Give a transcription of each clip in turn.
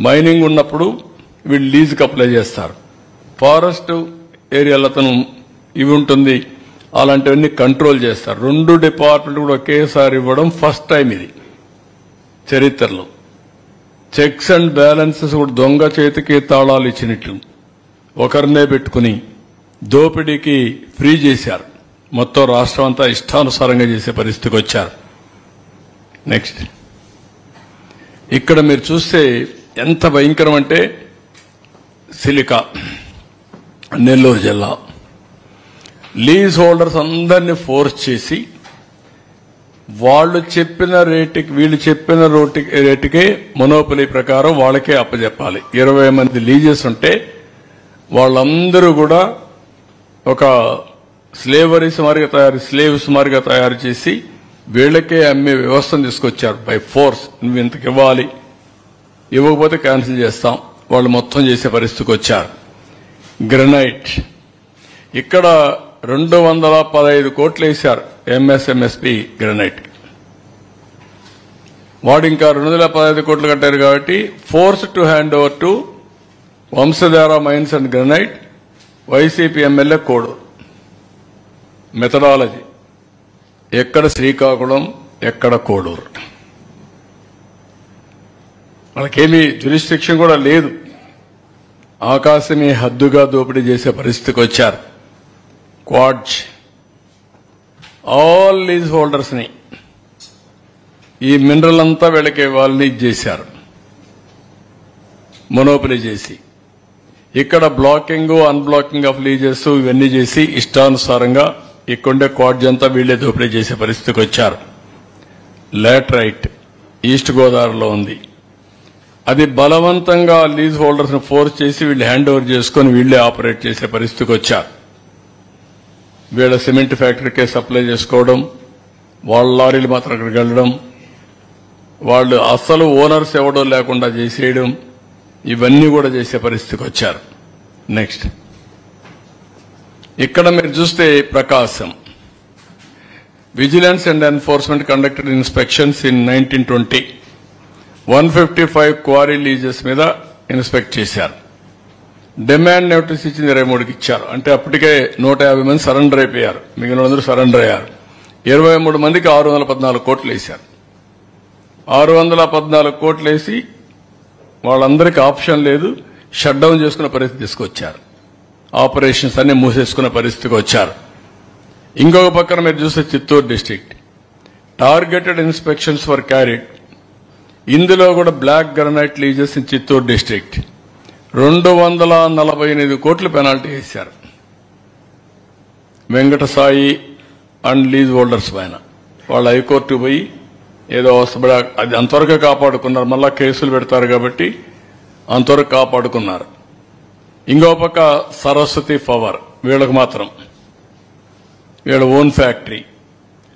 Mining ఉన్నప్పుడు వీళ్ళు లీజుకి అప్లై చేస్తారు. ఫారెస్ట్ ఏరియాలో అతను ఇవి ఉంటుంది, అలాంటివన్నీ కంట్రోల్ చేస్తారు. 2 డిపార్ట్మెంట్ కూడా ఒకేసారి ఇవ్వడం ఫస్ట్ టైం ఇది చరిత్రలో. చెక్స్ అండ్ బ్యాలెన్సెస్ కూడా దొంగ చేతికి తాళాలు ఇచ్చినట్లు ఒకరినే పెట్టుకుని దోపిడీకి ఫ్రీ చేశారు. మొత్తం రాష్ట్రం అంతా ఇష్టానుసారంగా చేసే పరిస్థితికి వచ్చారు. నెక్స్ట్, ఇక్కడ మీరు చూస్తే ఎంత భయంకరం అంటే సిలికా, నెల్లూరు జిల్లా లీజ్ హోల్డర్స్ అందరినీ ఫోర్స్ చేసి వాళ్ళు చెప్పిన రేటుకి వీళ్ళు చెప్పిన రేటుకే మొనోపలి ప్రకారం వాళ్ళకే అప్పచెప్పాలి. 20 మంది లీజెస్ ఉంటే వాళ్ళందరూ కూడా ఒక స్లేవ్స్ మారిగా తయారు చేసి వీళ్లకే అమ్మే వ్యవస్థను తీసుకొచ్చారు. బై ఫోర్స్ నువ్వు ఇంతకు ఇవ్వాలి, ఇవ్వకపోతే క్యాన్సిల్ చేస్తాం, వాళ్ళు మొత్తం చేసే పరిస్థితికి వచ్చారు. గ్రనైట్ ఇక్కడ 215 కోట్లు వేశారు ఎంఎస్ఎంఎస్పి గ్రనైట్. వాడు ఇంకా 215 కోట్లు కట్టారు కాబట్టి force to hand over to Vamsadhara mines and granite, YCP MLA Koduru. Methodology ఎక్కడ శ్రీకాకుళం, ఎక్కడ కోడూరు. వాళ్ళకేమీ జ్యూరిస్డిక్షన్ కూడా లేదు. ఆకాశమే హద్దుగా దోపిడీ చేసే పరిస్థితికి వచ్చారు. క్వాడ్జ్ ఆల్ లీజ్ హోల్డర్స్ ని ఈ మినరల్ అంతా వీళ్ళకి వాళ్ళని చేశారు, మొనోపలి చేసి. ఇక్కడ బ్లాకింగ్ అన్బ్లాకింగ్ ఆఫ్ లీజెస్ ఇవన్నీ చేసి ఇష్టానుసారంగా ఇక్కడుండే క్వాడ్జ్ అంతా వీళ్లే దోపిడీ చేసే పరిస్థితికి వచ్చారు. లాటరైట్ ఈస్ట్ గోదావరిలో ఉంది. అది బలవంతంగా లీజ్ హోల్డర్స్ ను ఫోర్స్ చేసి వీళ్ళు హ్యాండ్ ఓవర్ చేసుకుని వీళ్లే ఆపరేట్ చేసే పరిస్థితికి వచ్చారు. వీళ్ళ సిమెంట్ ఫ్యాక్టరీకే సప్లై చేసుకోవడం, వాళ్ళ లారీలు మాత్రం అక్కడికి వెళ్లడం, వాళ్ళు అసలు ఓనర్స్ ఎవడో లేకుండా చేసేయడం, ఇవన్నీ కూడా చేసే పరిస్థితికి వచ్చారు. నెక్స్ట్, ఇక్కడ మీరు చూస్తే Prakasam vigilance and enforcement conducted inspections in 1920 155 quarry leases మీద ఇన్స్పెక్ట్ చేశారు. డిమాండ్ నోటీస్ ఇచ్చింది 23కి ఇచ్చారు. అంటే అప్పటికే 150 మంది సరెండర్ అయిపోయారు, మిగిలిన అందరూ సరెండర్ అయ్యారు. 23 మందికి 614 కోట్లు వేశారు. 614 కోట్లు వేసి వాళ్ళందరికీ ఆప్షన్ లేదు, షట్ డౌన్ చేసుకున్న పరిస్థితి తీసుకొచ్చారు. ఆపరేషన్స్ అన్ని మూసేసుకున్న పరిస్థితికి వచ్చారు. ఇంకొక పక్కన మీరు చూస్తే Chittoor district targeted inspections for carried. ఇందులో కూడా black granite leases in Chittoor district 248 కోట్లు పెనాల్టీ వేశారు వెంకటసాయి అండ్ లీజ్ హోల్డర్స్ పైన. వాళ్ళు హైకోర్టు పోయి ఏదో అది అంతవరకు కాపాడుకున్నారు, మళ్ళా కేసులు పెడతారు కాబట్టి అంతవరకు కాపాడుకున్నారు. ఇంకో పక్క సరస్వతి పవర్, వీళ్ళకి మాత్రం వీళ్ళ own factory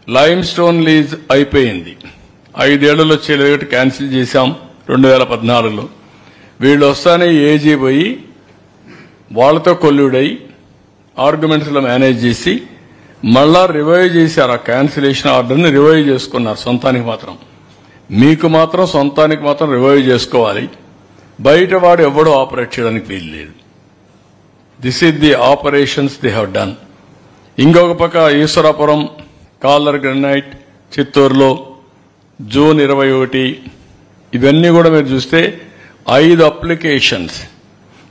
lime stone lease అయిపోయింది. 5 ఏళ్లలో చేయలేదు, క్యాన్సిల్ చేశాం 2014లో. వీళ్ళు వస్తానే ఏజీ పోయి వాళ్లతో కొల్లుడై ఆర్గ్యుమెంట్స్ లో మేనేజ్ చేసి మళ్ళా రివైవ్ చేశారు. ఆ క్యాన్సిలేషన్ ఆర్డర్ని రివైవ్ చేసుకున్నారు సొంతానికి మాత్రం. మీకు మాత్రం సొంతానికి మాత్రం రివైవ్ చేసుకోవాలి, బయట వాడు ఎవడో ఆపరేట్ చేయడానికి వీలు లేదు. This is the operations they have done. ఇంకొక పక్క ఈశ్వరాపురం కాలర్ గ్రనైట్ చిత్తూరులో జూన్ 21. ఇవన్నీ కూడా మీరు చూస్తే 5 అప్లికేషన్స్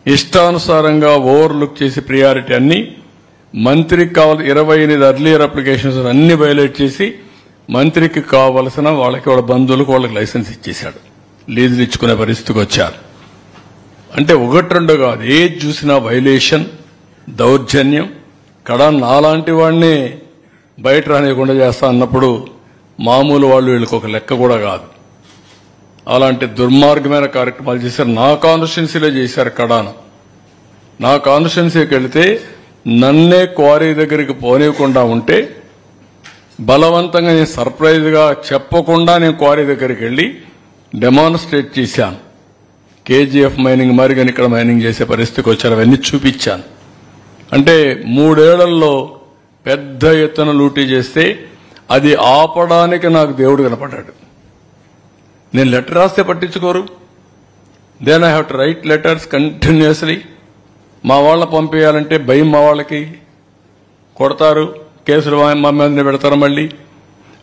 ఇష్టానుసారంగా ఓవర్లుక్ చేసి ప్రియారిటీ అన్ని మంత్రికి కావాలి. 28 అర్లియర్ అప్లికేషన్స్ అన్ని వైలేట్ చేసి మంత్రికి కావలసిన వాళ్ళకి వాళ్ళ బంధువులకు వాళ్ళకి లైసెన్స్ ఇచ్చేశాడు, లీజులు ఇచ్చుకునే పరిస్థితికి వచ్చారు. అంటే 1-2 కాదు, ఏది చూసినా వైలేషన్, దౌర్జన్యం. కడా నాలాంటి వాడిని బయట రానియకుండా చేస్తా అన్నప్పుడు మామూలు వాళ్ళు వీళ్ళకి ఒక లెక్క కూడా కాదు. అలాంటి దుర్మార్గమైన కార్యక్రమాలు చేశారు. నా కాన్స్టిట్యున్సీలో చేశారు. కడాను నా కాన్స్టిట్యున్సీకి వెళితే నన్నే క్వారీ దగ్గరికి పోనీయకుండా ఉంటే బలవంతంగా నేను సర్ప్రైజ్ గా చెప్పకుండా నేను క్వారీ దగ్గరికి వెళ్లి డెమాన్స్ట్రేట్ చేశాను. కేజీఎఫ్ మైనింగ్ మరిగాని ఇక్కడ మైనింగ్ చేసే పరిస్థితికి వచ్చారు. అవన్నీ చూపించాను. అంటే 3 ఏళ్లలో పెద్ద ఎత్తున లూటీ చేస్తే అది ఆపడానికి నాకు దేవుడు కనపడ్డాడు. నేను లెటర్ రాస్తే పట్టించుకోరు, then I have to write letters continuously. మా వాళ్ళ పంపించాలంటే భయం, మా వాళ్ళకి కొడతారు, కేసులు మా మీద పెడతారు మళ్ళీ.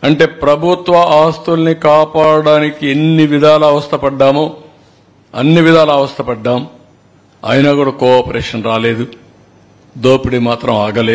అంటే ప్రభుత్వ ఆస్తుల్ని కాపాడడానికి ఎన్ని విధాల అవస్థపడ్డామో అన్ని విధాల అవస్థపడ్డాం. అయినా కూడా కోఆపరేషన్ రాలేదు, దోపిడీ మాత్రం ఆగలేదు.